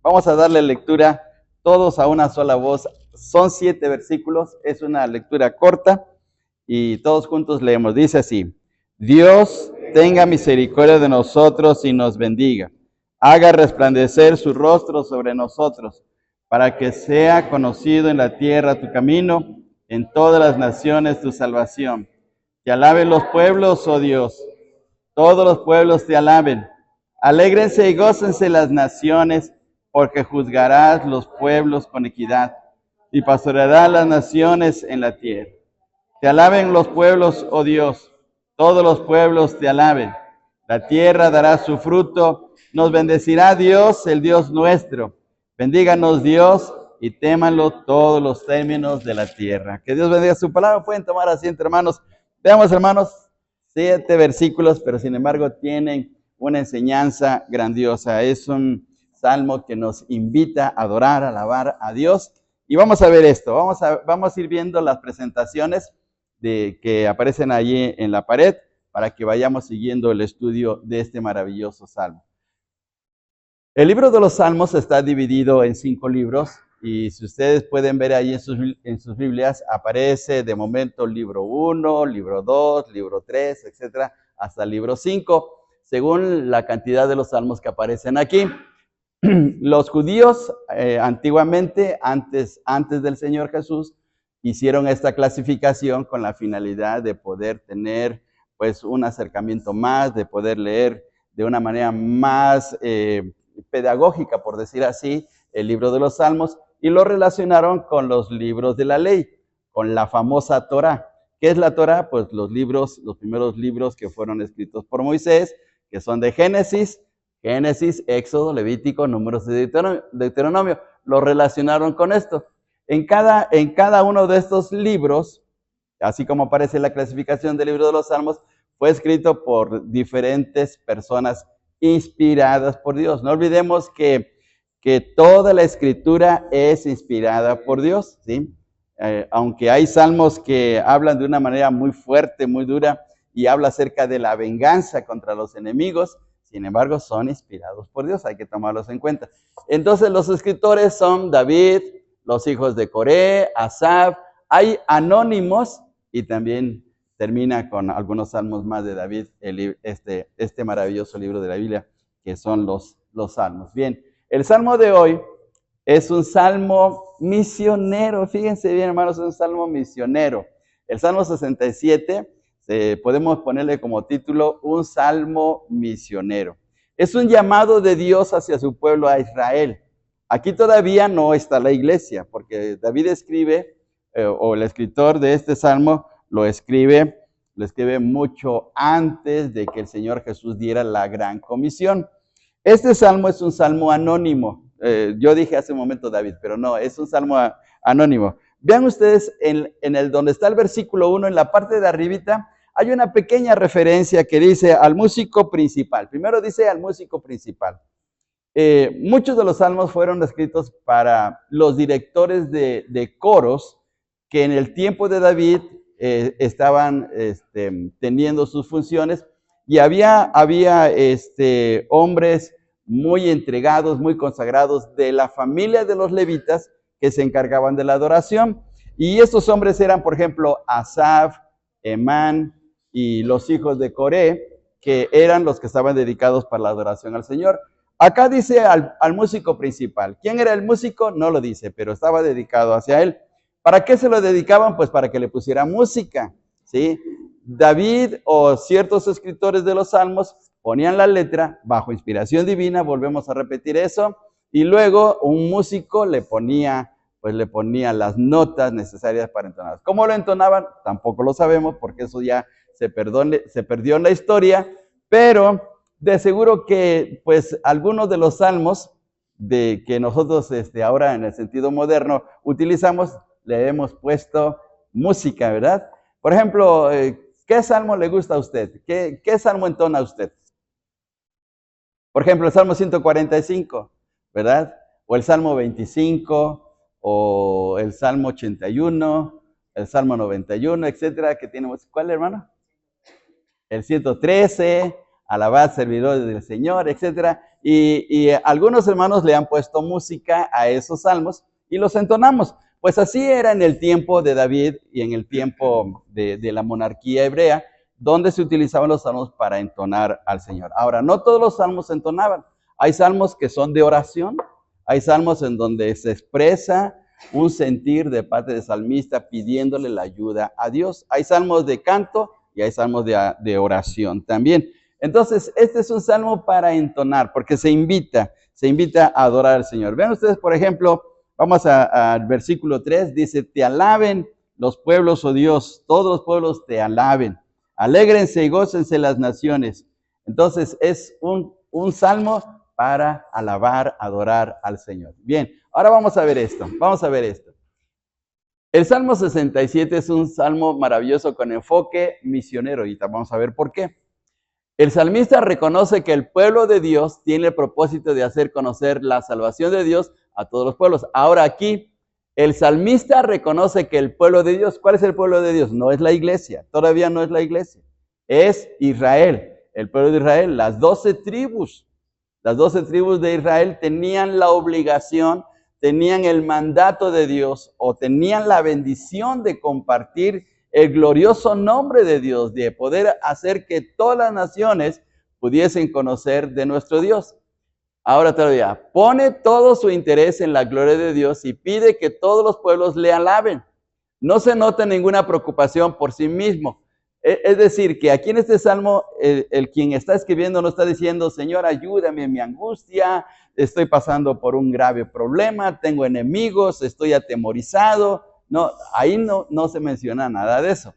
Vamos a darle lectura todos a una sola voz. Son 7 versículos, es una lectura corta y todos juntos leemos. Dice así: Dios tenga misericordia de nosotros y nos bendiga. Haga resplandecer su rostro sobre nosotros, para que sea conocido en la tierra tu camino, en todas las naciones tu salvación. Te alaben los pueblos, oh Dios. Todos los pueblos te alaben. Alégrense y gócense las naciones, porque juzgarás los pueblos con equidad y pastorearás las naciones en la tierra. Te alaben los pueblos, oh Dios. Todos los pueblos te alaben. La tierra dará su fruto. Nos bendecirá Dios, el Dios nuestro. Bendíganos Dios y témanlo todos los términos de la tierra. Que Dios bendiga su palabra. Pueden tomar asiento, hermanos. Veamos, hermanos, 7 versículos, pero sin embargo tienen una enseñanza grandiosa. Es un salmo que nos invita a adorar, a alabar a Dios. Y vamos a ver esto. Vamos a ir viendo las presentaciones que aparecen allí en la pared para que vayamos siguiendo el estudio de este maravilloso salmo. El libro de los Salmos está dividido en 5 libros y si ustedes pueden ver ahí en sus Biblias, aparece de momento libro 1, libro 2, libro 3, etcétera, hasta el libro 5, según la cantidad de los salmos que aparecen aquí. Los judíos antiguamente, antes del Señor Jesús, hicieron esta clasificación con la finalidad de poder tener pues un acercamiento más, de poder leer de una manera más pedagógica, por decir así, el libro de los Salmos, y lo relacionaron con los libros de la ley, con la famosa Torá. ¿Qué es la Torá? Pues los primeros libros que fueron escritos por Moisés, que son de Génesis, Éxodo, Levítico, Números y Deuteronomio. Lo relacionaron con esto. En cada uno de estos libros, así como aparece la clasificación del libro de los Salmos, fue escrito por diferentes personas inspiradas por Dios. No olvidemos que toda la escritura es inspirada por Dios, ¿sí? Aunque hay salmos que hablan de una manera muy fuerte, muy dura, y habla acerca de la venganza contra los enemigos, sin embargo, son inspirados por Dios, hay que tomarlos en cuenta. Entonces, los escritores son David, los hijos de Coré, Asaf, hay anónimos, y también termina con algunos salmos más de David, este maravilloso libro de la Biblia, que son los salmos. Bien, el salmo de hoy es un salmo misionero. Fíjense bien, hermanos, es un salmo misionero. El Salmo 67, podemos ponerle como título, un salmo misionero. Es un llamado de Dios hacia su pueblo, a Israel. Aquí todavía no está la iglesia, porque David escribe, o el escritor de este salmo, lo escribe mucho antes de que el Señor Jesús diera la gran comisión. Este salmo es un salmo anónimo. Yo dije hace un momento David, pero no, es un salmo anónimo. Vean ustedes en el donde está el versículo 1, en la parte de arribita, hay una pequeña referencia que dice al músico principal. Primero dice al músico principal. Muchos de los salmos fueron escritos para los directores de coros que en el tiempo de David estaban teniendo sus funciones, y había hombres muy entregados, muy consagrados de la familia de los levitas que se encargaban de la adoración. Y estos hombres eran, por ejemplo, Asaf, Emán y los hijos de Coré, que eran los que estaban dedicados para la adoración al Señor. Acá dice al músico principal. ¿Quién era el músico? No lo dice, pero estaba dedicado hacia él. ¿Para qué se lo dedicaban? Pues para que le pusiera música, ¿sí? David o ciertos escritores de los salmos ponían la letra bajo inspiración divina, volvemos a repetir eso, y luego un músico le ponía las notas necesarias para entonar. ¿Cómo lo entonaban? Tampoco lo sabemos, porque eso ya se perdió en la historia, pero de seguro que pues algunos de los salmos que nosotros ahora en el sentido moderno utilizamos, le hemos puesto música, ¿verdad? Por ejemplo, ¿qué salmo le gusta a usted? ¿Qué salmo entona a usted? Por ejemplo, el Salmo 145, ¿verdad? O el Salmo 25, o el Salmo 81, el Salmo 91, etcétera, que tiene, ¿cuál, hermano? El 113, alabad servidores del Señor, etc. Y algunos hermanos le han puesto música a esos salmos y los entonamos. Pues así era en el tiempo de David y en el tiempo de la monarquía hebrea, donde se utilizaban los salmos para entonar al Señor. Ahora, no todos los salmos se entonaban. Hay salmos que son de oración, hay salmos en donde se expresa un sentir de parte del salmista pidiéndole la ayuda a Dios. Hay salmos de canto y hay salmos de oración también. Entonces, este es un salmo para entonar, porque se invita a adorar al Señor. Vean ustedes, por ejemplo, vamos al versículo 3, dice, te alaben los pueblos, oh Dios, todos los pueblos te alaben. Alégrense y gócense las naciones. Entonces, es un salmo para alabar, adorar al Señor. Bien, ahora vamos a ver esto. El Salmo 67 es un salmo maravilloso con enfoque misionero. Ahorita vamos a ver por qué. El salmista reconoce que el pueblo de Dios tiene el propósito de hacer conocer la salvación de Dios a todos los pueblos. Ahora aquí, el salmista reconoce que el pueblo de Dios, ¿cuál es el pueblo de Dios? No es la iglesia, todavía no es la iglesia. Es Israel, el pueblo de Israel, las 12 tribus. Las 12 tribus de Israel tenían la obligación, tenían el mandato de Dios o tenían la bendición de compartir el glorioso nombre de Dios, de poder hacer que todas las naciones pudiesen conocer de nuestro Dios. Ahora todavía, pone todo su interés en la gloria de Dios y pide que todos los pueblos le alaben. No se nota ninguna preocupación por sí mismo. Es decir, que aquí en este salmo, el quien está escribiendo no está diciendo, Señor, ayúdame en mi angustia, estoy pasando por un grave problema, tengo enemigos, estoy atemorizado. No, ahí no se menciona nada de eso.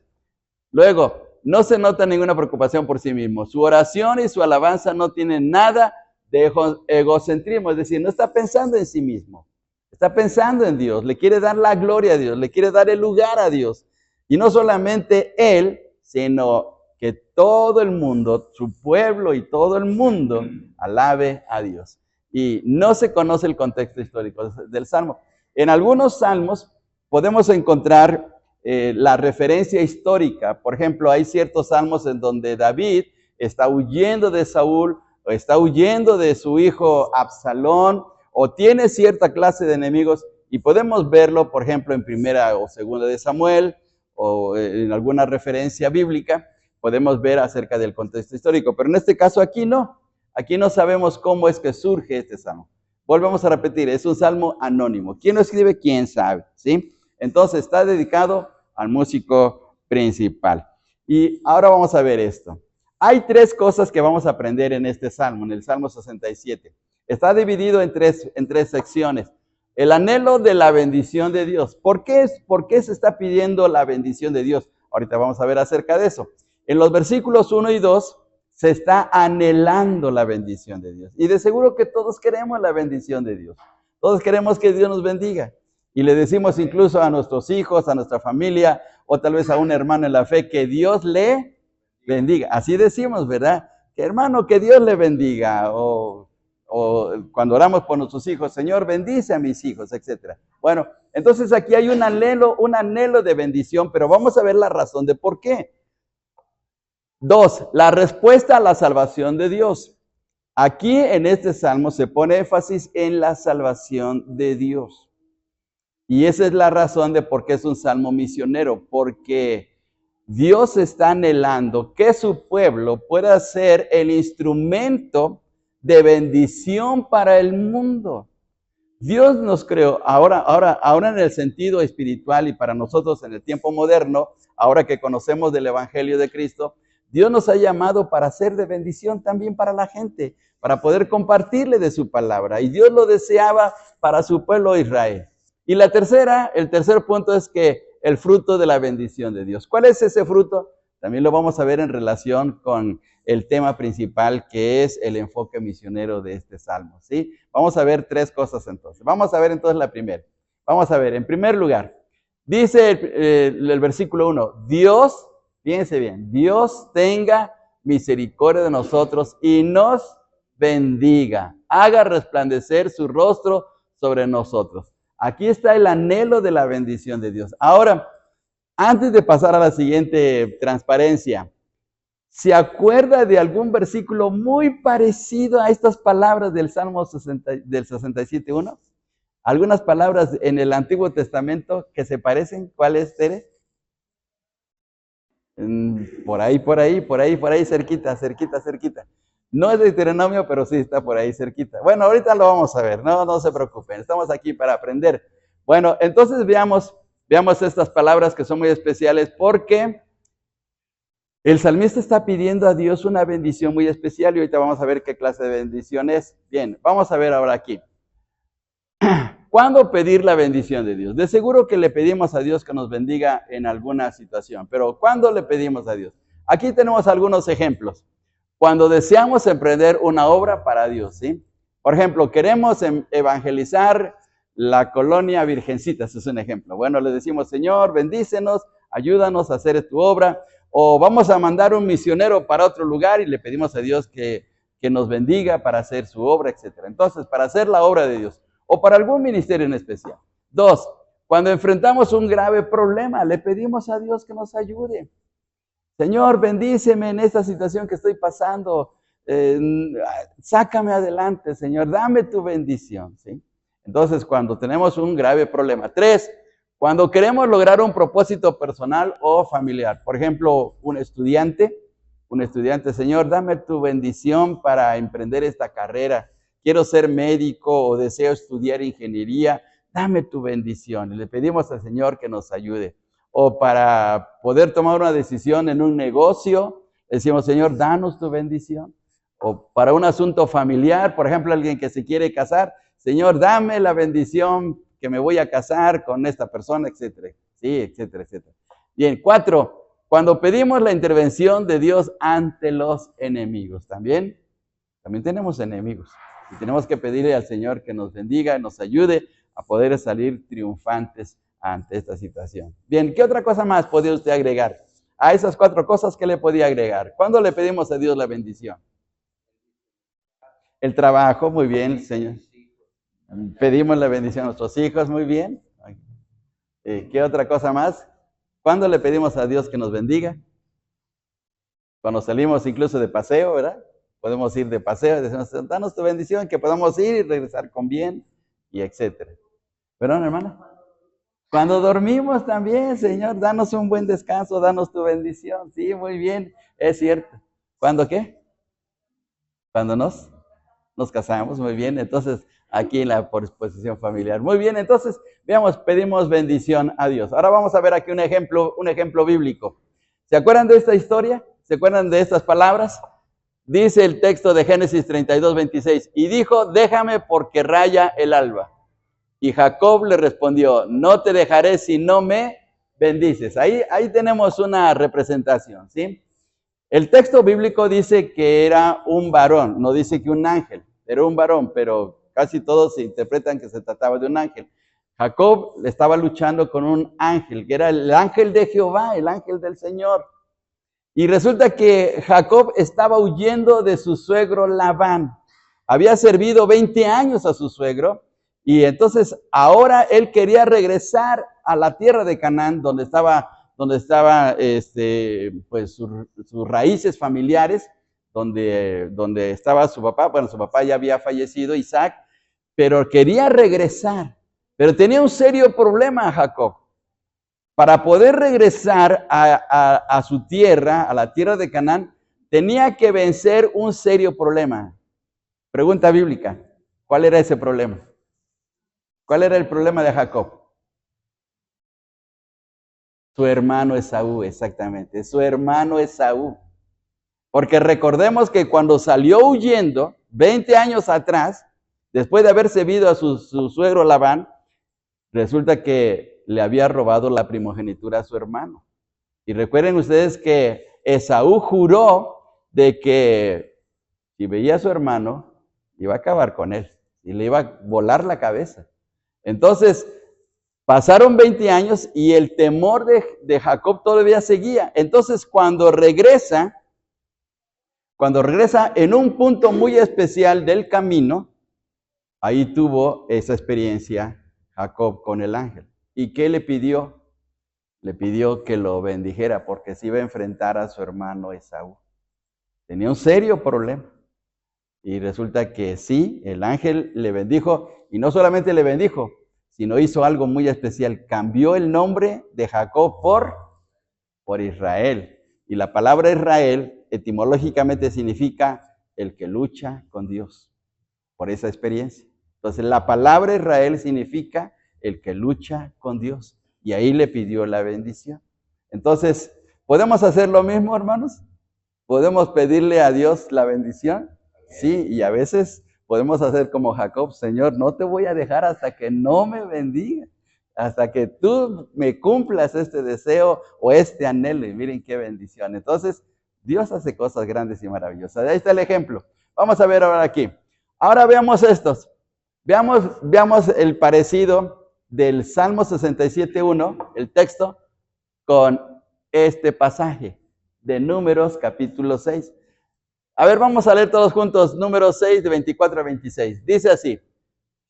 Luego, no se nota ninguna preocupación por sí mismo. Su oración y su alabanza no tienen nada de egocentrismo, es decir, no está pensando en sí mismo, está pensando en Dios, le quiere dar la gloria a Dios, le quiere dar el lugar a Dios. Y no solamente él, sino que todo el mundo, su pueblo y todo el mundo alabe a Dios. Y no se conoce el contexto histórico del salmo. En algunos salmos podemos encontrar la referencia histórica. Por ejemplo, hay ciertos salmos en donde David está huyendo de Saúl, o está huyendo de su hijo Absalón, o tiene cierta clase de enemigos, y podemos verlo, por ejemplo, en Primera o Segunda de Samuel, o en alguna referencia bíblica, podemos ver acerca del contexto histórico. Pero en este caso aquí no sabemos cómo es que surge este salmo. Volvemos a repetir, es un salmo anónimo. ¿Quién lo escribe? ¿Quién sabe? ¿Sí? Entonces está dedicado al músico principal. Y ahora vamos a ver esto. Hay 3 cosas que vamos a aprender en este salmo, en el Salmo 67. Está dividido en tres secciones. El anhelo de la bendición de Dios. ¿Por qué se está pidiendo la bendición de Dios? Ahorita vamos a ver acerca de eso. En los versículos 1 y 2 se está anhelando la bendición de Dios. Y de seguro que todos queremos la bendición de Dios. Todos queremos que Dios nos bendiga. Y le decimos incluso a nuestros hijos, a nuestra familia, o tal vez a un hermano en la fe, que Dios le bendiga. Así decimos, ¿verdad? Que hermano, que Dios le bendiga. O cuando oramos por nuestros hijos, Señor, bendice a mis hijos, etc. Bueno, entonces aquí hay un anhelo de bendición, pero vamos a ver la razón de por qué. 2, la respuesta a la salvación de Dios. Aquí en este salmo se pone énfasis en la salvación de Dios. Y esa es la razón de por qué es un salmo misionero, porque Dios está anhelando que su pueblo pueda ser el instrumento de bendición para el mundo. Dios nos creó, ahora en el sentido espiritual y para nosotros en el tiempo moderno, ahora que conocemos del Evangelio de Cristo, Dios nos ha llamado para ser de bendición también para la gente, para poder compartirle de su palabra. Y Dios lo deseaba para su pueblo Israel. Y el tercer punto es que el fruto de la bendición de Dios. ¿Cuál es ese fruto? También lo vamos a ver en relación con el tema principal, que es el enfoque misionero de este salmo, ¿sí? Vamos a ver 3 cosas entonces. Vamos a ver entonces la primera. Vamos a ver, en primer lugar, dice el versículo 1, Dios, fíjense bien, Dios tenga misericordia de nosotros y nos bendiga, haga resplandecer su rostro sobre nosotros. Aquí está el anhelo de la bendición de Dios. Ahora, antes de pasar a la siguiente transparencia, ¿Se acuerda de algún versículo muy parecido a estas palabras del Salmo 67:1? Algunas palabras en el Antiguo Testamento que se parecen. ¿Cuál es, Tere? Por ahí, cerquita. No es Deuteronomio, pero sí está por ahí cerquita. Bueno, ahorita lo vamos a ver, no se preocupen, estamos aquí para aprender. Bueno, entonces veamos estas palabras que son muy especiales porque el salmista está pidiendo a Dios una bendición muy especial y ahorita vamos a ver qué clase de bendición es. Bien, vamos a ver ahora aquí. ¿Cuándo pedir la bendición de Dios? De seguro que le pedimos a Dios que nos bendiga en alguna situación, pero ¿cuándo le pedimos a Dios? Aquí tenemos algunos ejemplos. Cuando deseamos emprender una obra para Dios, ¿sí? Por ejemplo, queremos evangelizar la colonia Virgencita, ese es un ejemplo. Bueno, le decimos, Señor, bendícenos, ayúdanos a hacer tu obra. O vamos a mandar un misionero para otro lugar y le pedimos a Dios que nos bendiga para hacer su obra, etc. Entonces, para hacer la obra de Dios o para algún ministerio en especial. 2, cuando enfrentamos un grave problema, le pedimos a Dios que nos ayude. Señor, bendíceme en esta situación que estoy pasando. Sácame adelante, Señor, dame tu bendición, ¿sí? Entonces, cuando tenemos un grave problema. 3, cuando queremos lograr un propósito personal o familiar. Por ejemplo, un estudiante, Señor, dame tu bendición para emprender esta carrera. Quiero ser médico o deseo estudiar ingeniería. Dame tu bendición. Y le pedimos al Señor que nos ayude. O para poder tomar una decisión en un negocio, decimos, Señor, danos tu bendición. O para un asunto familiar, por ejemplo, alguien que se quiere casar, Señor, dame la bendición que me voy a casar con esta persona, etcétera. Sí, etcétera. Bien, 4, cuando pedimos la intervención de Dios ante los enemigos. También tenemos enemigos. Y tenemos que pedirle al Señor que nos bendiga, nos ayude a poder salir triunfantes ante esta situación. Bien, ¿qué otra cosa más podría usted agregar? A esas 4 cosas, ¿qué le podía agregar? ¿Cuándo le pedimos a Dios la bendición? El trabajo, muy bien, Señor. Pedimos la bendición a nuestros hijos, muy bien. ¿Qué otra cosa más? ¿Cuándo le pedimos a Dios que nos bendiga? Cuando salimos incluso de paseo, ¿verdad? Podemos ir de paseo y decimos, danos tu bendición, que podamos ir y regresar con bien, y etcétera. ¿Perdón, hermana? Cuando dormimos también, Señor, danos un buen descanso, danos tu bendición. Sí, muy bien, es cierto. ¿Cuándo qué? Cuando nos casamos, muy bien. Entonces, aquí en la exposición familiar. Muy bien, entonces, veamos, pedimos bendición a Dios. Ahora vamos a ver aquí un ejemplo bíblico. ¿Se acuerdan de esta historia? ¿Se acuerdan de estas palabras? Dice el texto de Génesis 32:26, y dijo, déjame porque raya el alba. Y Jacob le respondió, no te dejaré si no me bendices. Ahí tenemos una representación, ¿sí? El texto bíblico dice que era un varón, no dice que un ángel, era un varón, pero casi todos se interpretan que se trataba de un ángel. Jacob estaba luchando con un ángel, que era el ángel de Jehová, el ángel del Señor. Y resulta que Jacob estaba huyendo de su suegro Labán. Había servido 20 años a su suegro y entonces ahora él quería regresar a la tierra de Canaán, donde estaba pues sus raíces familiares, donde estaba su papá. Bueno, su papá ya había fallecido, Isaac, pero quería regresar. Pero tenía un serio problema Jacob. Para poder regresar a su tierra, a la tierra de Canaán, tenía que vencer un serio problema. Pregunta bíblica, ¿cuál era ese problema? ¿Cuál era el problema de Jacob? Su hermano Esaú, exactamente, su hermano Esaú. Porque recordemos que cuando salió huyendo, 20 años atrás, después de haber servido a su suegro Labán, resulta que le había robado la primogenitura a su hermano. Y recuerden ustedes que Esaú juró de que si veía a su hermano, iba a acabar con él y le iba a volar la cabeza. Entonces, pasaron 20 años y el temor de Jacob todavía seguía. Entonces, cuando regresa en un punto muy especial del camino, ahí tuvo esa experiencia Jacob con el ángel. ¿Y qué le pidió? Le pidió que lo bendijera porque se iba a enfrentar a su hermano Esaú. Tenía un serio problema. Y resulta que sí, el ángel le bendijo, y no solamente le bendijo, sino hizo algo muy especial. Cambió el nombre de Jacob por Israel. Y la palabra Israel etimológicamente significa el que lucha con Dios, por esa experiencia. Entonces la palabra Israel significa el que lucha con Dios. Y ahí le pidió la bendición. Entonces, ¿podemos hacer lo mismo, hermanos? ¿Podemos pedirle a Dios la bendición? Sí, y a veces podemos hacer como Jacob: Señor, no te voy a dejar hasta que no me bendiga, hasta que tú me cumplas este deseo o este anhelo. Y miren qué bendición. Entonces, Dios hace cosas grandes y maravillosas. Ahí está el ejemplo. Vamos a ver ahora aquí. Ahora veamos estos. Veamos el parecido del Salmo 67:1, el texto, con este pasaje de Números capítulo 6. A ver, vamos a leer todos juntos Números 6, de 24 a 26. Dice así: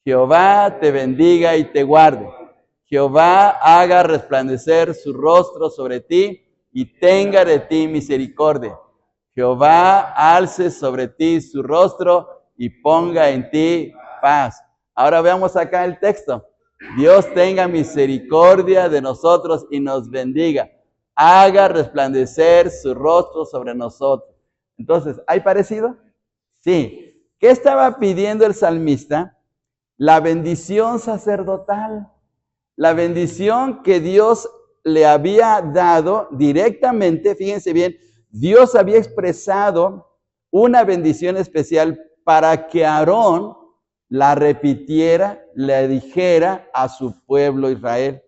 Jehová te bendiga y te guarde. Jehová haga resplandecer su rostro sobre ti y tenga de ti misericordia. Jehová alce sobre ti su rostro y ponga en ti paz. Ahora veamos acá el texto. Dios tenga misericordia de nosotros y nos bendiga. Haga resplandecer su rostro sobre nosotros. Entonces, ¿hay parecido? Sí. ¿Qué estaba pidiendo el salmista? La bendición sacerdotal. La bendición que Dios le había dado directamente. Fíjense bien, Dios había expresado una bendición especial para que Aarón la repitiera, le dijera a su pueblo Israel,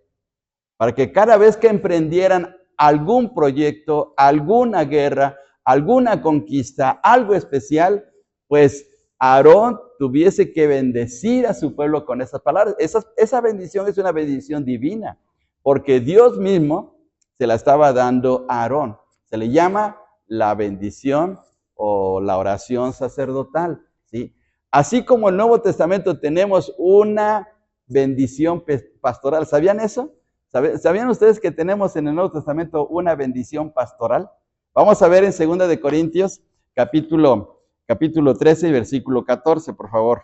para que cada vez que emprendieran algún proyecto, alguna guerra, alguna conquista, algo especial, pues Aarón tuviese que bendecir a su pueblo con esas palabras. Esa bendición es una bendición divina, porque Dios mismo se la estaba dando a Aarón. Se le llama la bendición o la oración sacerdotal, ¿sí? Así como en el Nuevo Testamento tenemos una bendición pastoral. ¿Sabían eso? ¿Sabían ustedes que tenemos en el Nuevo Testamento una bendición pastoral? Vamos a ver en 2 de Corintios, capítulo 13, versículo 14, por favor.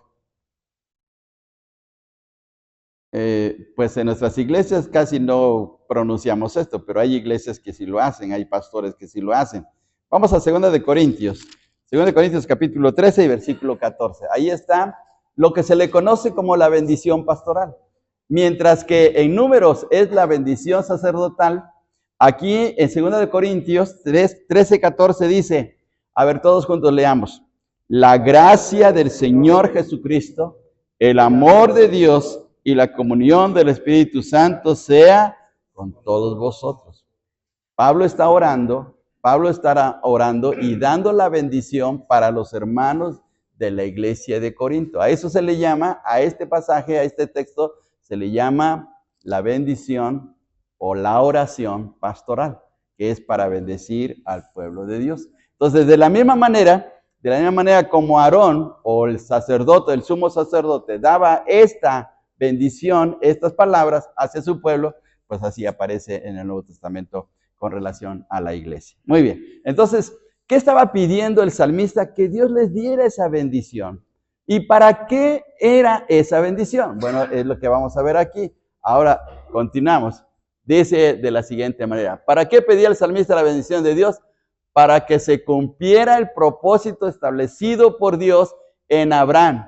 Pues en nuestras iglesias casi no pronunciamos esto, pero hay iglesias que sí lo hacen, hay pastores que sí lo hacen. Vamos a 2 de Corintios. 2 de Corintios capítulo 13 y versículo 14. Ahí está lo que se le conoce como la bendición pastoral. Mientras que en Números es la bendición sacerdotal, aquí en 2 de Corintios 13, 14 dice, a ver, todos juntos leamos: la gracia del Señor Jesucristo, el amor de Dios y la comunión del Espíritu Santo sea con todos vosotros. Pablo estará orando y dando la bendición para los hermanos de la iglesia de Corinto. A eso se le llama, a este pasaje, a este texto, se le llama la bendición o la oración pastoral, que es para bendecir al pueblo de Dios. Entonces, de la misma manera como Aarón o el sacerdote, el sumo sacerdote, daba esta bendición, estas palabras hacia su pueblo, pues así aparece en el Nuevo Testamento con relación a la iglesia. Muy bien, entonces, ¿qué estaba pidiendo el salmista? Que Dios les diera esa bendición. ¿Y para qué era esa bendición? Bueno, es lo que vamos a ver aquí. Ahora, continuamos. Dice de la siguiente manera: ¿para qué pedía el salmista la bendición de Dios? Para que se cumpliera el propósito establecido por Dios en Abraham.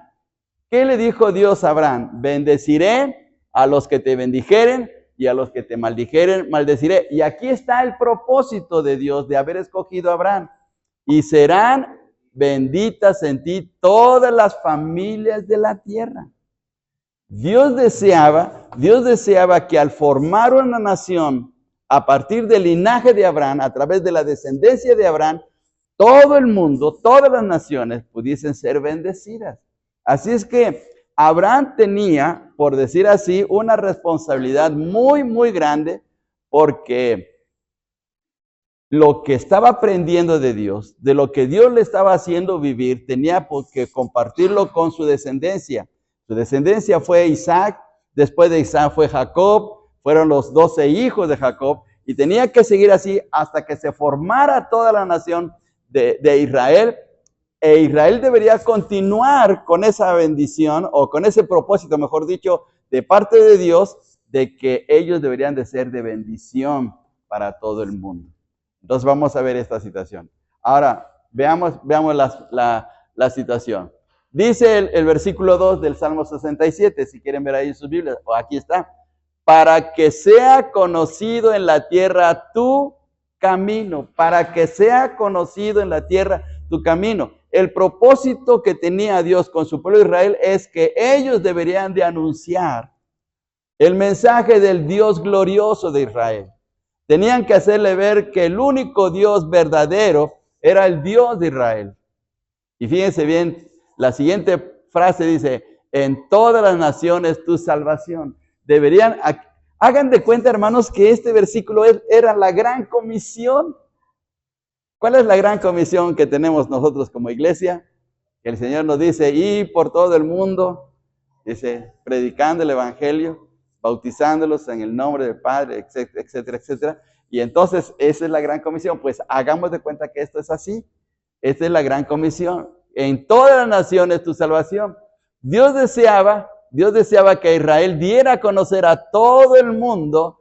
¿Qué le dijo Dios a Abraham? Bendeciré a los que te bendijeren y a los que te maldijeren, maldeciré. Y aquí está el propósito de Dios de haber escogido a Abraham. Y serán benditas en ti todas las familias de la tierra. Dios deseaba que al formar una nación a partir del linaje de Abraham, a través de la descendencia de Abraham, todo el mundo, todas las naciones pudiesen ser bendecidas. Así es que Abraham tenía, por decir así, una responsabilidad muy, muy grande, porque lo que estaba aprendiendo de Dios, de lo que Dios le estaba haciendo vivir, tenía que compartirlo con su descendencia. Su descendencia fue Isaac, después de Isaac fue Jacob, fueron los 12 hijos de Jacob, y tenía que seguir así hasta que se formara toda la nación de Israel, e Israel debería continuar con esa bendición, o con ese propósito, mejor dicho, de parte de Dios, de que ellos deberían de ser de bendición para todo el mundo. Entonces vamos a ver esta situación. Ahora, veamos la situación. Dice el versículo 2 del Salmo 67, si quieren ver ahí en sus Biblias, o aquí está. Para que sea conocido en la tierra tu camino, para que sea conocido en la tierra tu camino. El propósito que tenía Dios con su pueblo de Israel es que ellos deberían de anunciar el mensaje del Dios glorioso de Israel. Tenían que hacerle ver que el único Dios verdadero era el Dios de Israel. Y fíjense bien, la siguiente frase dice, en todas las naciones tu salvación. Hagan de cuenta, hermanos, que este versículo era la gran comisión. ¿Cuál es la gran comisión que tenemos nosotros como iglesia? Que el Señor nos dice, y por todo el mundo, dice, predicando el evangelio, bautizándolos en el nombre del Padre, etcétera, etcétera, etcétera. Y entonces, esa es la gran comisión. Pues hagamos de cuenta que esto es así. Esta es la gran comisión. En todas las naciones tu salvación. Dios deseaba que Israel diera a conocer a todo el mundo,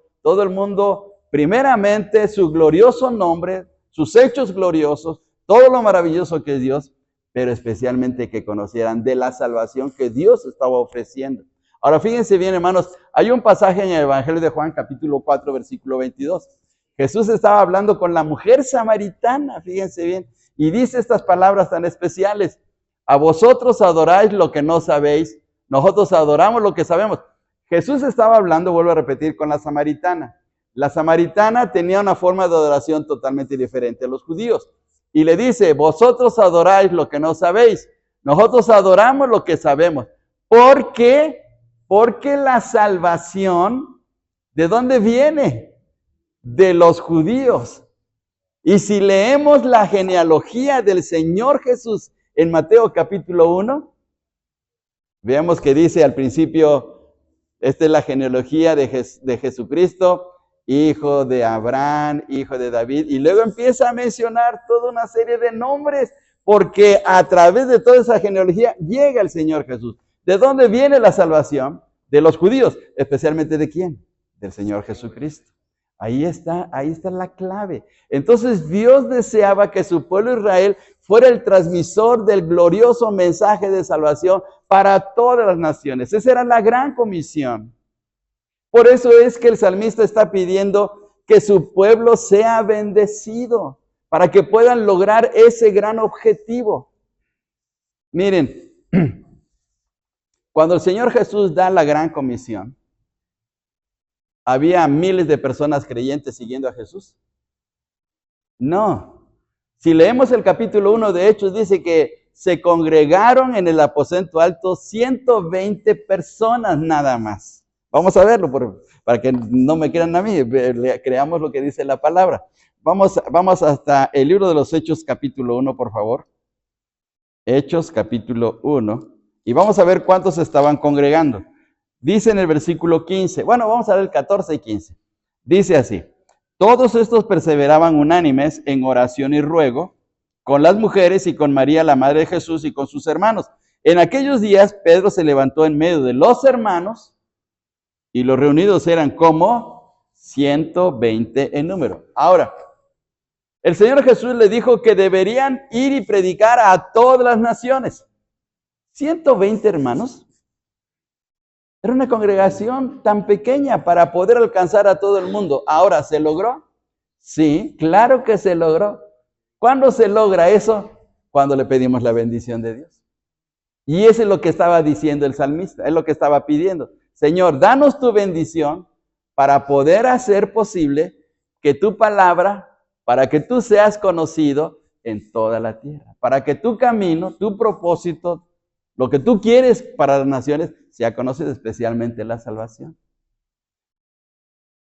primeramente su glorioso nombre, sus hechos gloriosos, todo lo maravilloso que es Dios, pero especialmente que conocieran de la salvación que Dios estaba ofreciendo. Ahora fíjense bien, hermanos, hay un pasaje en el Evangelio de Juan, capítulo 4, versículo 22. Jesús estaba hablando con la mujer samaritana, fíjense bien, y dice estas palabras tan especiales. A vosotros adoráis lo que no sabéis, nosotros adoramos lo que sabemos. Jesús estaba hablando, vuelvo a repetir, con la samaritana. La samaritana tenía una forma de adoración totalmente diferente a los judíos. Y le dice, vosotros adoráis lo que no sabéis, nosotros adoramos lo que sabemos. ¿Por qué? Porque la salvación, ¿de dónde viene? De los judíos. Y si leemos la genealogía del Señor Jesús en Mateo capítulo 1, vemos que dice al principio, esta es la genealogía de Jesucristo, hijo de Abraham, hijo de David, y luego empieza a mencionar toda una serie de nombres, porque a través de toda esa genealogía llega el Señor Jesús. ¿De dónde viene la salvación? De los judíos, especialmente ¿de quién? Del Señor Jesucristo. Ahí está la clave. Entonces Dios deseaba que su pueblo Israel fuera el transmisor del glorioso mensaje de salvación para todas las naciones. Esa era la gran comisión. Por eso es que el salmista está pidiendo que su pueblo sea bendecido, para que puedan lograr ese gran objetivo. Miren, cuando el Señor Jesús da la gran comisión, ¿había miles de personas creyentes siguiendo a Jesús? No. Si leemos el capítulo 1 de Hechos, dice que se congregaron en el aposento alto 120 personas nada más. Vamos a verlo para que no me crean a mí, creamos lo que dice la palabra. Vamos hasta el libro de los Hechos capítulo 1, por favor. Hechos capítulo 1. Y vamos a ver cuántos estaban congregando. Dice en el versículo 15, bueno, vamos a ver el 14 y 15. Dice así, todos estos perseveraban unánimes en oración y ruego con las mujeres y con María, la madre de Jesús, y con sus hermanos. En aquellos días, Pedro se levantó en medio de los hermanos y los reunidos eran como 120 en número. Ahora, el Señor Jesús le dijo que deberían ir y predicar a todas las naciones. 120 hermanos. Era una congregación tan pequeña para poder alcanzar a todo el mundo. Ahora, ¿se logró? Sí, claro que se logró. ¿Cuándo se logra eso? Cuando le pedimos la bendición de Dios. Y eso es lo que estaba diciendo el salmista, es lo que estaba pidiendo. Señor, danos tu bendición para poder hacer posible que tu palabra, para que tú seas conocido en toda la tierra, para que tu camino, tu propósito, lo que tú quieres para las naciones, sea conocido, especialmente la salvación.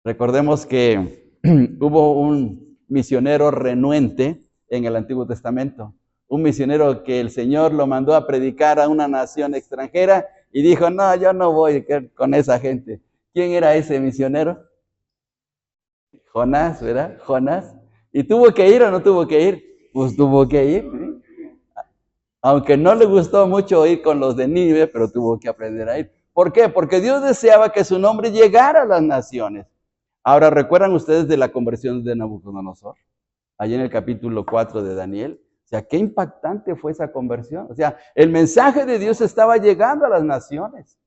Recordemos que hubo un misionero renuente en el Antiguo Testamento, un misionero que el Señor lo mandó a predicar a una nación extranjera y dijo, no, yo no voy con esa gente. ¿Quién era ese misionero? Jonás, ¿verdad? Jonás. ¿Y tuvo que ir o no tuvo que ir? pues tuvo que ir. Aunque no le gustó mucho ir con los de Nínive, pero tuvo que aprender a ir. ¿Por qué? Porque Dios deseaba que su nombre llegara a las naciones. Ahora, ¿recuerdan ustedes de la conversión de Nabucodonosor? Allí en el capítulo 4 de Daniel. O sea, qué impactante fue esa conversión. O sea, el mensaje de Dios estaba llegando a las naciones.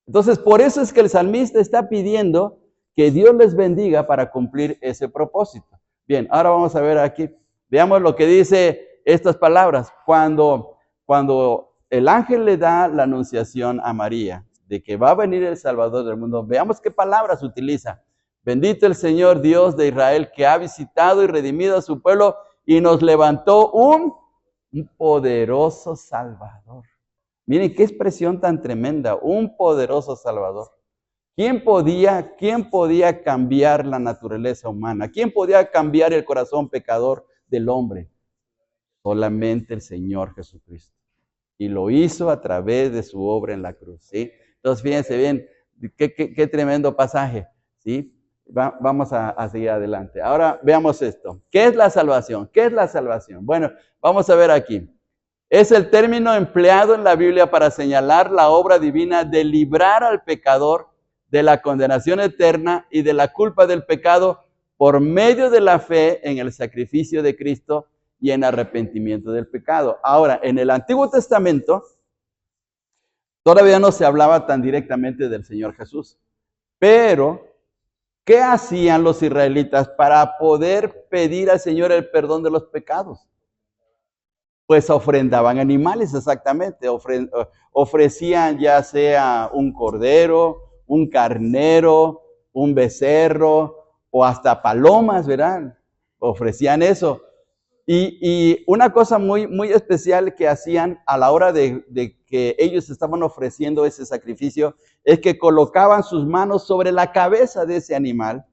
Entonces, por eso es que el salmista está pidiendo que Dios les bendiga para cumplir ese propósito. Bien, ahora vamos a ver aquí. Veamos lo que dice estas palabras. Cuando el ángel le da la anunciación a María de que va a venir el Salvador del mundo, veamos qué palabras utiliza. Bendito el Señor Dios de Israel, que ha visitado y redimido a su pueblo y nos levantó un poderoso Salvador. Miren qué expresión tan tremenda, un poderoso Salvador. ¿Quién podía cambiar la naturaleza humana? ¿Quién podía cambiar el corazón pecador del hombre? Solamente el Señor Jesucristo. Y lo hizo a través de su obra en la cruz, ¿sí? Entonces, fíjense bien, qué tremendo pasaje, ¿sí? Vamos a seguir adelante. Ahora veamos esto. ¿Qué es la salvación? ¿Qué es la salvación? Bueno, vamos a ver aquí. Es el término empleado en la Biblia para señalar la obra divina de librar al pecador de la condenación eterna y de la culpa del pecado por medio de la fe en el sacrificio de Cristo y en arrepentimiento del pecado. Ahora, en el Antiguo Testamento, todavía no se hablaba tan directamente del Señor Jesús. Pero, ¿qué hacían los israelitas para poder pedir al Señor el perdón de los pecados? Pues ofrendaban animales, exactamente. Ofrecían ya sea un cordero, un carnero, un becerro o hasta palomas, ¿verdad? Ofrecían eso. Y una cosa muy, muy especial que hacían a la hora de que ellos estaban ofreciendo ese sacrificio es que colocaban sus manos sobre la cabeza de ese animal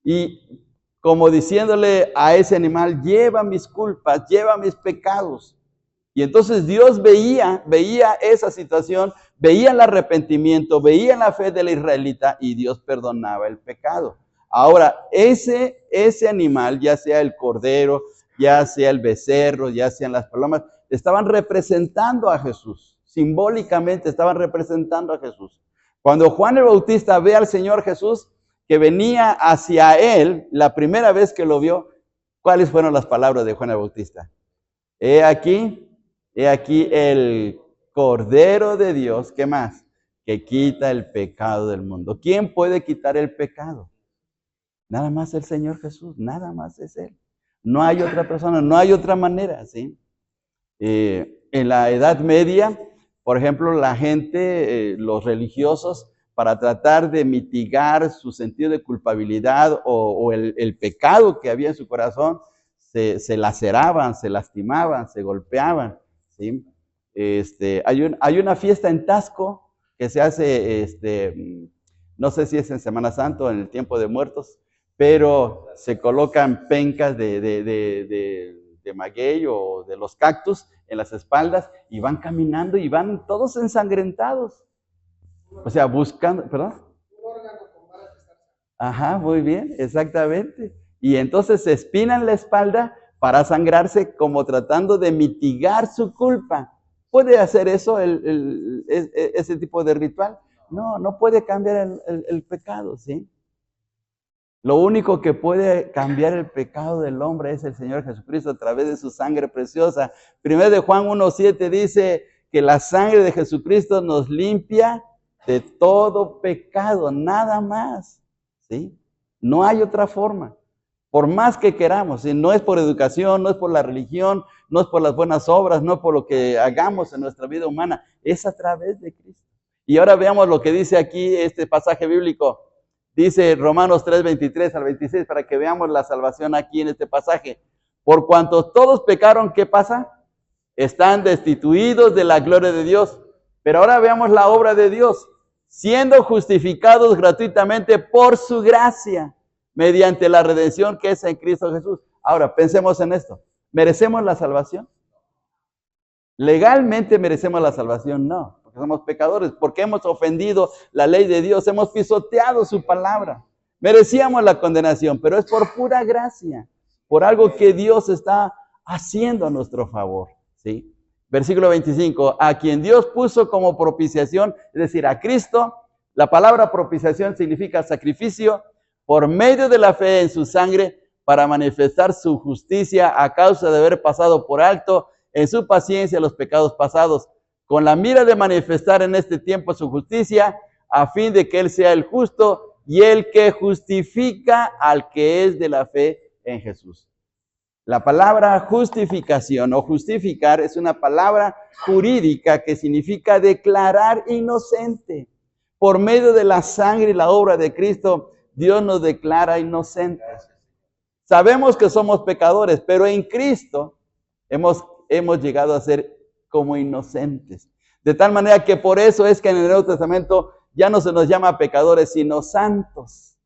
y como diciéndole a ese animal, lleva mis culpas, lleva mis pecados. Y entonces Dios veía esa situación, veía el arrepentimiento, veía la fe del israelita y Dios perdonaba el pecado. Ahora, ese animal, ya sea el cordero, ya sea el becerro, ya sean las palomas, estaban representando a Jesús. Simbólicamente estaban representando a Jesús. Cuando Juan el Bautista ve al Señor Jesús que venía hacia él, la primera vez que lo vio, ¿cuáles fueron las palabras de Juan el Bautista? He aquí el Cordero de Dios, ¿qué más? Que quita el pecado del mundo. ¿Quién puede quitar el pecado? Nada más el Señor Jesús, nada más es Él. No hay otra persona, no hay otra manera, ¿sí? En la Edad Media, por ejemplo, la gente, los religiosos, para tratar de mitigar su sentido de culpabilidad o el pecado que había en su corazón, se laceraban, se lastimaban, se golpeaban, ¿sí? Hay una fiesta en Taxco que se hace, no sé si es en Semana Santa o en el Tiempo de Muertos, pero se colocan pencas de maguey o de los cactus en las espaldas y van caminando y van todos ensangrentados. O sea, buscando, ¿perdón? Ajá, muy bien, exactamente. Y entonces se espinan la espalda para sangrarse como tratando de mitigar su culpa. ¿Puede hacer eso ese tipo de ritual? No, no puede cambiar el pecado, ¿sí? Lo único que puede cambiar el pecado del hombre es el Señor Jesucristo a través de su sangre preciosa. Primero de Juan 1:7 dice que la sangre de Jesucristo nos limpia de todo pecado, nada más, ¿sí? No hay otra forma. Por más que queramos, ¿sí? No es por educación, no es por la religión, no es por las buenas obras, no es por lo que hagamos en nuestra vida humana, es a través de Cristo. Y ahora veamos lo que dice aquí este pasaje bíblico. Dice Romanos 3:23 al 26, para que veamos la salvación aquí en este pasaje. Por cuanto todos pecaron, ¿qué pasa? Están destituidos de la gloria de Dios. Pero ahora veamos la obra de Dios, siendo justificados gratuitamente por su gracia, mediante la redención que es en Cristo Jesús. Ahora, pensemos en esto. ¿Merecemos la salvación? ¿Legalmente merecemos la salvación? No, porque somos pecadores, porque hemos ofendido la ley de Dios, hemos pisoteado su palabra. Merecíamos la condenación, pero es por pura gracia, por algo que Dios está haciendo a nuestro favor, ¿sí? Versículo 25, a quien Dios puso como propiciación, es decir, a Cristo. La palabra propiciación significa sacrificio por medio de la fe en su sangre para manifestar su justicia a causa de haber pasado por alto en su paciencia los pecados pasados, con la mira de manifestar en este tiempo su justicia, a fin de que Él sea el justo y el que justifica al que es de la fe en Jesús. La palabra justificación o justificar es una palabra jurídica que significa declarar inocente. Por medio de la sangre y la obra de Cristo, Dios nos declara inocentes. Sabemos que somos pecadores, pero en Cristo hemos llegado a ser como inocentes. De tal manera que por eso es que en el Nuevo Testamento ya no se nos llama pecadores, sino santos.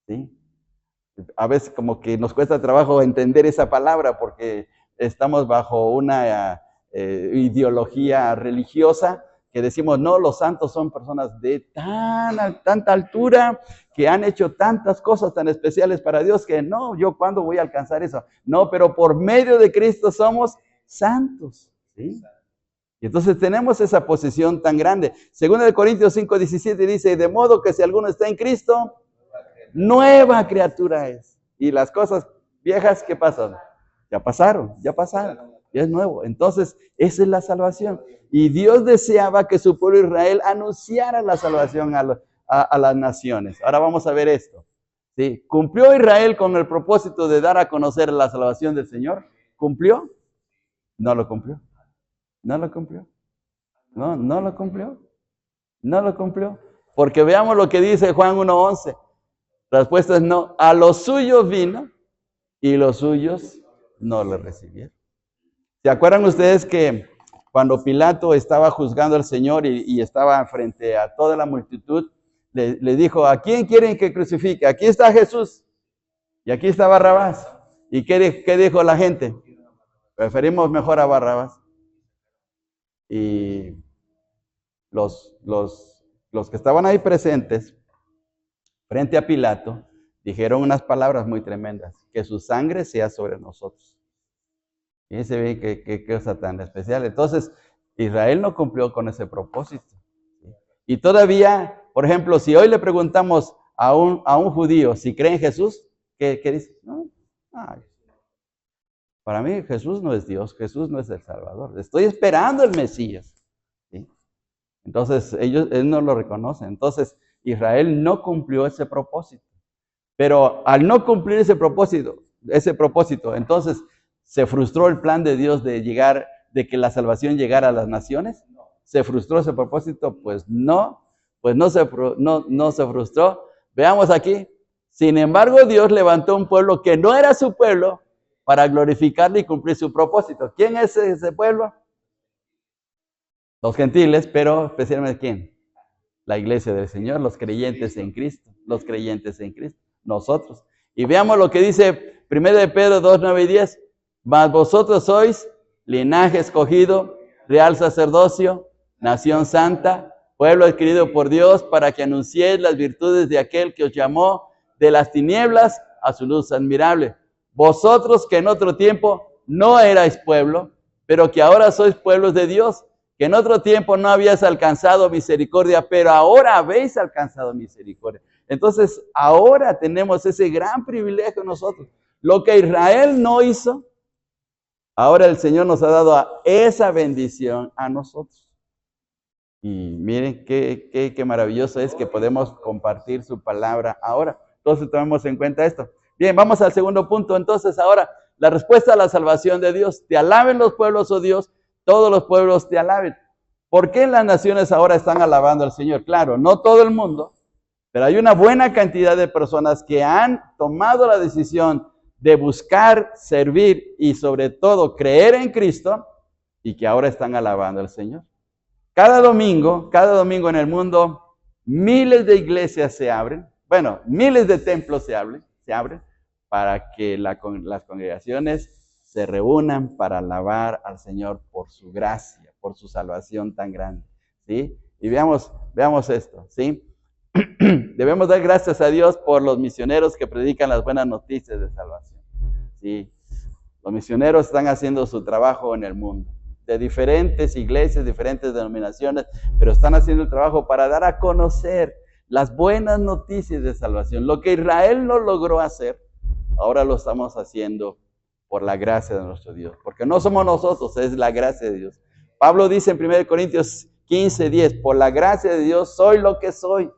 ¿Sí? A veces como que nos cuesta trabajo entender esa palabra porque estamos bajo una ideología religiosa que decimos, no, los santos son personas de tanta altura que han hecho tantas cosas tan especiales para Dios que no, yo ¿cuándo voy a alcanzar eso? No, pero por medio de Cristo somos santos, ¿sí? Y entonces tenemos esa posición tan grande. Según el Corintios 5:17 dice, de modo que si alguno está en Cristo, nueva criatura es. Y las cosas viejas, ¿qué pasan? Ya pasaron, ya es nuevo. Entonces, esa es la salvación. Y Dios deseaba que su pueblo Israel anunciara la salvación a las naciones. Ahora vamos a ver esto. ¿Sí? ¿Cumplió Israel con el propósito de dar a conocer la salvación del Señor? ¿Cumplió? No lo cumplió. No lo cumplió. No lo cumplió. No lo cumplió. Porque veamos lo que dice Juan 1:11. La respuesta es no. A los suyos vino y los suyos no le recibieron. ¿Se acuerdan ustedes que cuando Pilato estaba juzgando al Señor y estaba frente a toda la multitud, le dijo, ¿a quién quieren que crucifique? Aquí está Jesús y aquí está Barrabás. ¿Y qué dijo la gente? Preferimos mejor a Barrabás. Y los que estaban ahí presentes, frente a Pilato, dijeron unas palabras muy tremendas, que su sangre sea sobre nosotros. Y se ve qué cosa tan especial. Entonces, Israel no cumplió con ese propósito. Y todavía, por ejemplo, si hoy le preguntamos a un judío si cree en Jesús, ¿qué dice? No, para mí Jesús no es Dios, Jesús no es el Salvador. Estoy esperando el Mesías. ¿Sí? Entonces, él no lo reconoce. Entonces, Israel no cumplió ese propósito. Pero al no cumplir ese propósito, entonces, ¿se frustró el plan de Dios de que la salvación llegara a las naciones? ¿Se frustró ese propósito? Pues no se frustró. Veamos aquí. Sin embargo, Dios levantó un pueblo que no era su pueblo para glorificarle y cumplir su propósito. ¿Quién es ese pueblo? Los gentiles, pero especialmente ¿quién? La iglesia del Señor, los creyentes en Cristo, nosotros. Y veamos lo que dice 1 de Pedro 2:9-10. Mas vosotros sois linaje escogido, real sacerdocio, nación santa, pueblo adquirido por Dios, para que anunciéis las virtudes de aquel que os llamó de las tinieblas a su luz admirable. Vosotros que en otro tiempo no erais pueblo, pero que ahora sois pueblos de Dios, que en otro tiempo no habíais alcanzado misericordia, pero ahora habéis alcanzado misericordia. Entonces, ahora tenemos ese gran privilegio nosotros. Lo que Israel no hizo, ahora el Señor nos ha dado esa bendición a nosotros. Y miren qué maravilloso es que podemos compartir su palabra ahora. Entonces tomemos en cuenta esto. Bien, vamos al segundo punto. Entonces ahora, la respuesta a la salvación de Dios. Te alaben los pueblos, oh Dios, todos los pueblos te alaben. ¿Por qué las naciones ahora están alabando al Señor? Claro, no todo el mundo, pero hay una buena cantidad de personas que han tomado la decisión de buscar, servir y sobre todo creer en Cristo y que ahora están alabando al Señor. Cada domingo en el mundo, miles de iglesias se abren, miles de templos se abren para que las congregaciones se reúnan para alabar al Señor por su gracia, por su salvación tan grande, ¿sí? Y veamos esto, ¿sí? Debemos dar gracias a Dios por los misioneros que predican las buenas noticias de salvación, ¿sí? Los misioneros están haciendo su trabajo en el mundo, de diferentes iglesias, diferentes denominaciones, pero están haciendo el trabajo para dar a conocer las buenas noticias de salvación. Lo que Israel no logró hacer, ahora lo estamos haciendo por la gracia de nuestro Dios, porque no somos nosotros, es la gracia de Dios. Pablo dice en 1 Corintios 15:10, por la gracia de Dios soy lo que soy,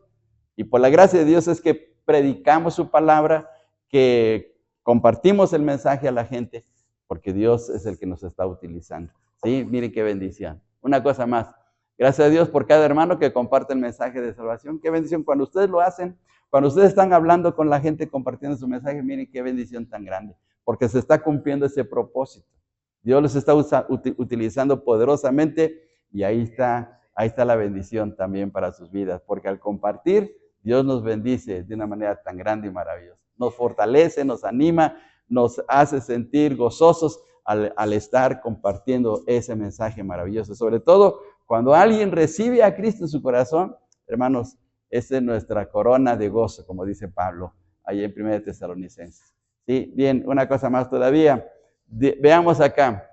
y por la gracia de Dios es que predicamos su palabra, que compartimos el mensaje a la gente, porque Dios es el que nos está utilizando. Sí, miren qué bendición. Una cosa más, gracias a Dios por cada hermano que comparte el mensaje de salvación. Qué bendición cuando ustedes lo hacen, cuando ustedes están hablando con la gente, compartiendo su mensaje, miren qué bendición tan grande, porque se está cumpliendo ese propósito. Dios los está utilizando poderosamente y ahí está la bendición también para sus vidas, porque al compartir, Dios nos bendice de una manera tan grande y maravillosa. Nos fortalece, nos anima, nos hace sentir gozosos al estar compartiendo ese mensaje maravilloso. Sobre todo, cuando alguien recibe a Cristo en su corazón, hermanos, esa es nuestra corona de gozo, como dice Pablo, ahí en 1 Tesalonicenses. Sí, bien, una cosa más todavía. Veamos acá,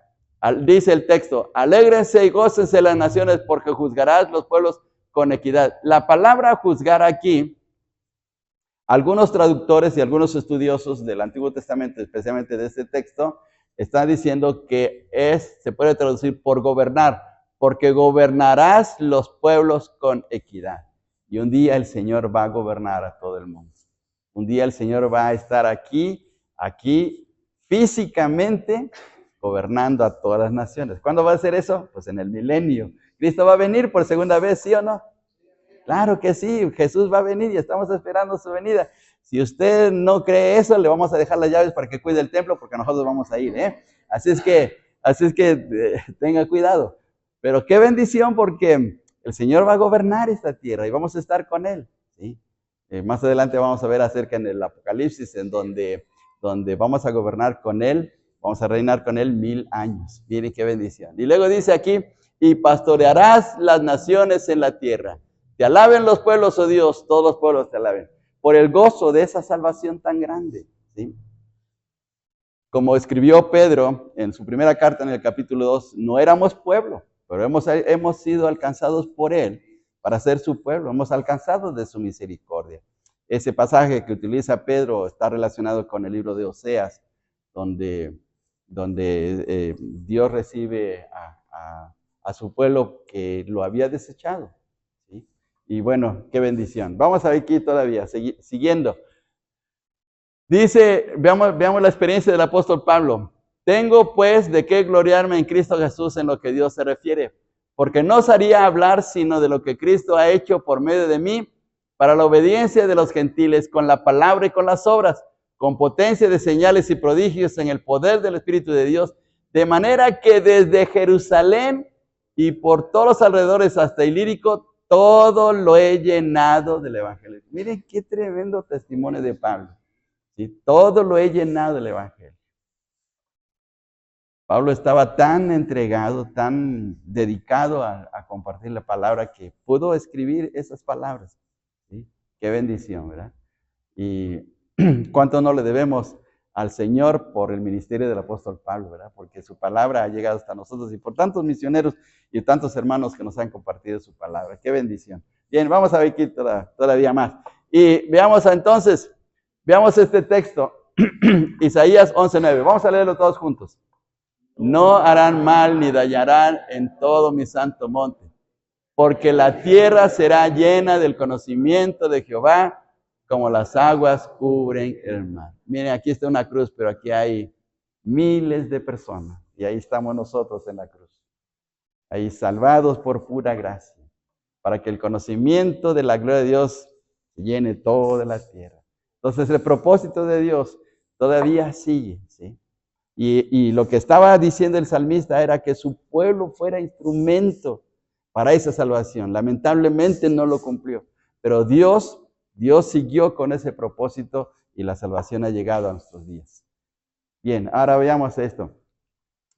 dice el texto, alégrense y gócense las naciones porque juzgarás los pueblos con equidad. La palabra juzgar aquí, algunos traductores y algunos estudiosos del Antiguo Testamento, especialmente de este texto, están diciendo que se puede traducir por gobernar, porque gobernarás los pueblos con equidad. Y un día el Señor va a gobernar a todo el mundo. Un día el Señor va a estar aquí físicamente, gobernando a todas las naciones. ¿Cuándo va a hacer eso? Pues en el milenio. ¿Cristo va a venir por segunda vez, sí o no? Claro que sí, Jesús va a venir y estamos esperando su venida. Si usted no cree eso, le vamos a dejar las llaves para que cuide el templo, porque nosotros vamos a ir, ¿eh? Así es que tenga cuidado. Pero qué bendición, porque el Señor va a gobernar esta tierra y vamos a estar con Él, ¿sí? Más adelante vamos a ver acerca en el Apocalipsis, en donde vamos a gobernar con Él, vamos a reinar con Él 1000 años. Miren qué bendición. Y luego dice aquí, y pastorearás las naciones en la tierra. Te alaben los pueblos, oh Dios, todos los pueblos te alaben, por el gozo de esa salvación tan grande, ¿sí? Como escribió Pedro en su primera carta en el capítulo 2, no éramos pueblo, pero hemos sido alcanzados por Él para ser su pueblo, hemos alcanzado de su misericordia. Ese pasaje que utiliza Pedro está relacionado con el libro de Oseas, donde Dios recibe a su pueblo que lo había desechado. ¿Sí? Y bueno, qué bendición. Vamos a ver aquí todavía, siguiendo. Dice, veamos la experiencia del apóstol Pablo. Tengo pues de qué gloriarme en Cristo Jesús en lo que Dios se refiere, porque no osaría hablar sino de lo que Cristo ha hecho por medio de mí, para la obediencia de los gentiles, con la palabra y con las obras, con potencia de señales y prodigios en el poder del Espíritu de Dios, de manera que desde Jerusalén y por todos los alrededores hasta Ilírico, todo lo he llenado del Evangelio. Miren qué tremendo testimonio de Pablo. ¿Sí? Todo lo he llenado del Evangelio. Pablo estaba tan entregado, tan dedicado a compartir la palabra que pudo escribir esas palabras. ¿Sí? Qué bendición, ¿verdad? Y cuánto no le debemos al Señor por el ministerio del apóstol Pablo, ¿verdad? Porque su palabra ha llegado hasta nosotros y por tantos misioneros y tantos hermanos que nos han compartido su palabra. Qué bendición. Bien, vamos a ver aquí todavía más. Y veamos entonces, veamos este texto, Isaías 11:9. Vamos a leerlo todos juntos. No harán mal ni dañarán en todo mi santo monte, porque la tierra será llena del conocimiento de Jehová, como las aguas cubren el mar. Miren, aquí está una cruz, pero aquí hay miles de personas, y ahí estamos nosotros en la cruz, ahí salvados por pura gracia, para que el conocimiento de la gloria de Dios llene toda la tierra. Entonces el propósito de Dios todavía sigue, ¿sí? Y lo que estaba diciendo el salmista era que su pueblo fuera instrumento para esa salvación. Lamentablemente no lo cumplió, pero Dios siguió con ese propósito y la salvación ha llegado a nuestros días. Bien, ahora veamos esto.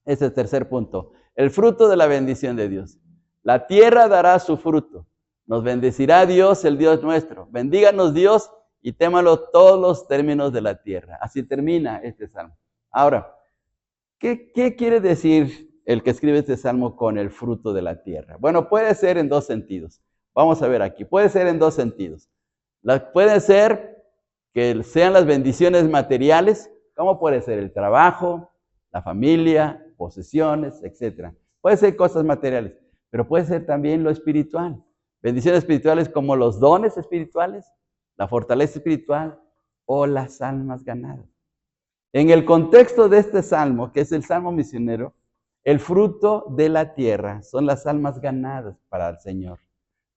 Este es el tercer punto. El fruto de la bendición de Dios. La tierra dará su fruto. Nos bendecirá Dios, el Dios nuestro. Bendíganos Dios y témalo todos los términos de la tierra. Así termina este salmo. Ahora, ¿Qué quiere decir el que escribe este salmo con el fruto de la tierra? Bueno, puede ser en dos sentidos. Vamos a ver aquí. Puede ser en dos sentidos. Puede ser que sean las bendiciones materiales, como puede ser el trabajo, la familia, posesiones, etc. Puede ser cosas materiales, pero puede ser también lo espiritual. Bendiciones espirituales como los dones espirituales, la fortaleza espiritual o las almas ganadas. En el contexto de este salmo, que es el salmo misionero, el fruto de la tierra son las almas ganadas para el Señor.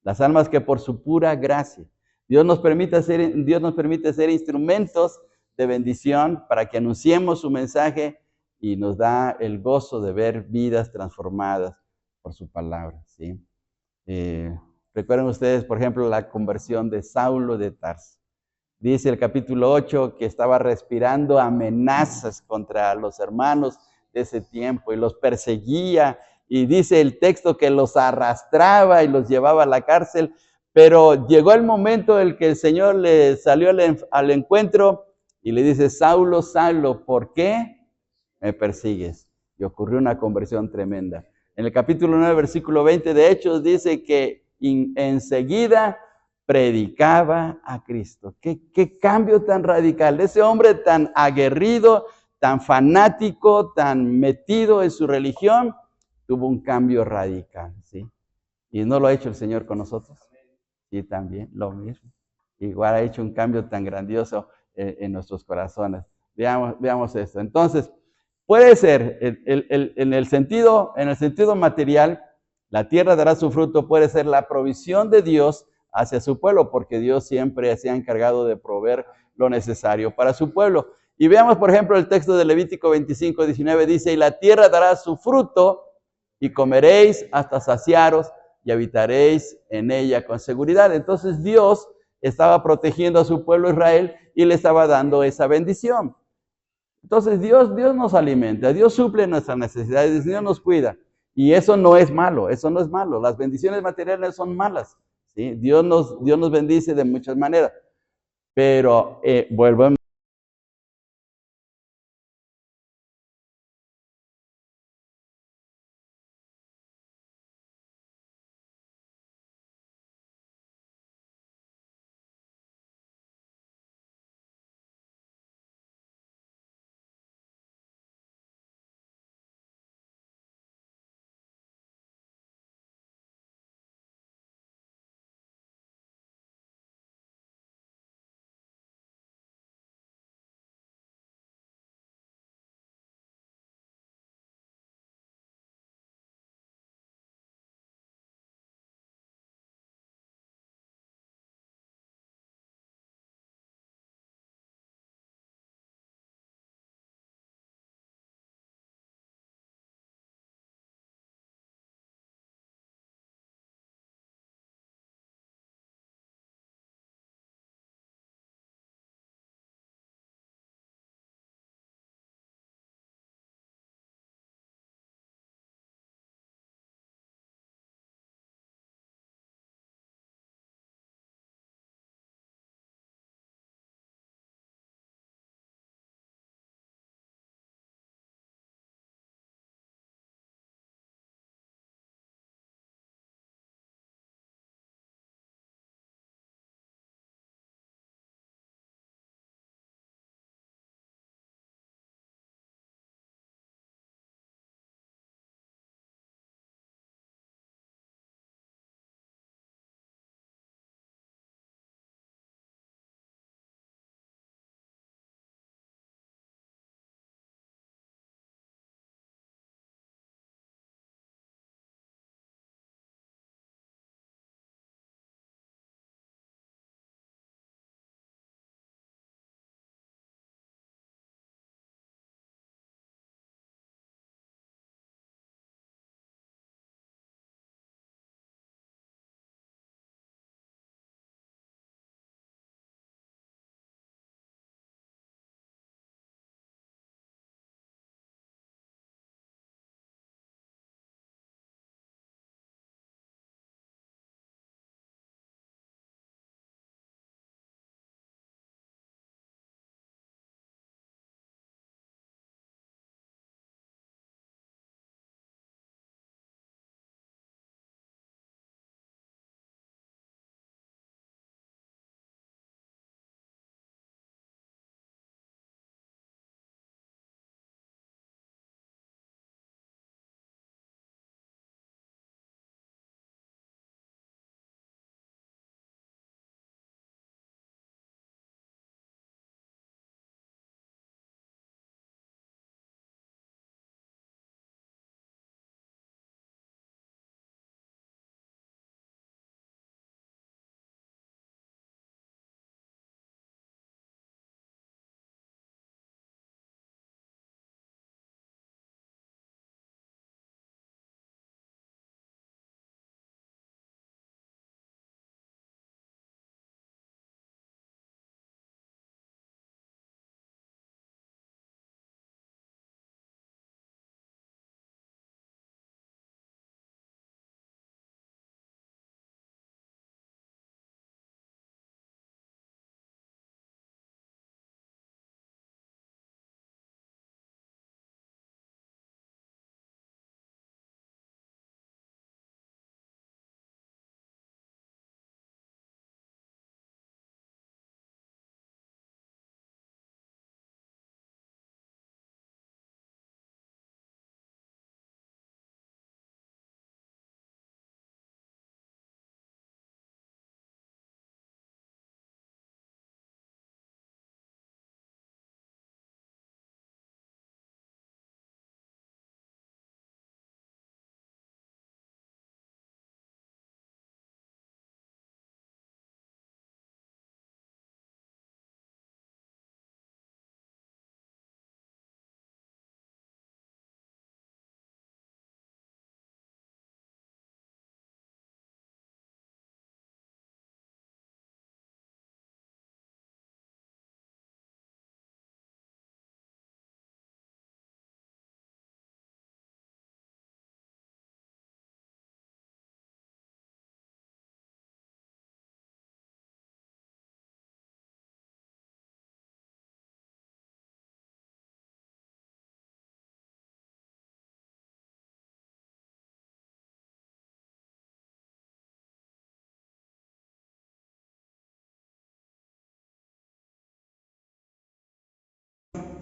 Las almas que por su pura gracia, Dios nos permite ser instrumentos de bendición para que anunciemos su mensaje y nos da el gozo de ver vidas transformadas por su palabra. ¿Sí? Recuerden ustedes, por ejemplo, la conversión de Saulo de Tarso. Dice el capítulo 8 que estaba respirando amenazas contra los hermanos de ese tiempo y los perseguía. Y dice el texto que los arrastraba y los llevaba a la cárcel. Pero llegó el momento en que el Señor le salió al encuentro y le dice: Saulo, Saulo, ¿por qué me persigues? Y ocurrió una conversión tremenda. En el capítulo 9, versículo 20 de Hechos dice que enseguida predicaba a Cristo. ¿Qué cambio tan radical? Ese hombre tan aguerrido, tan fanático, tan metido en su religión, tuvo un cambio radical, ¿sí? Y no lo ha hecho el Señor con nosotros. Sí, también lo mismo. Igual ha hecho un cambio tan grandioso en nuestros corazones. Veamos esto. Entonces, puede ser en el sentido material, la tierra dará su fruto, puede ser la provisión de Dios hacia su pueblo, porque Dios siempre se ha encargado de proveer lo necesario para su pueblo. Y veamos, por ejemplo, el texto de Levítico 25, 19, dice: y la tierra dará su fruto, y comeréis hasta saciaros, y habitaréis en ella con seguridad. Entonces Dios estaba protegiendo a su pueblo Israel y le estaba dando esa bendición. Entonces Dios nos alimenta, Dios suple nuestras necesidades, Dios nos cuida. Y eso no es malo, eso no es malo. Las bendiciones materiales son malas, ¿sí? Dios nos bendice de muchas maneras. Pero vuelvo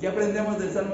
¿Qué aprendemos del Salmo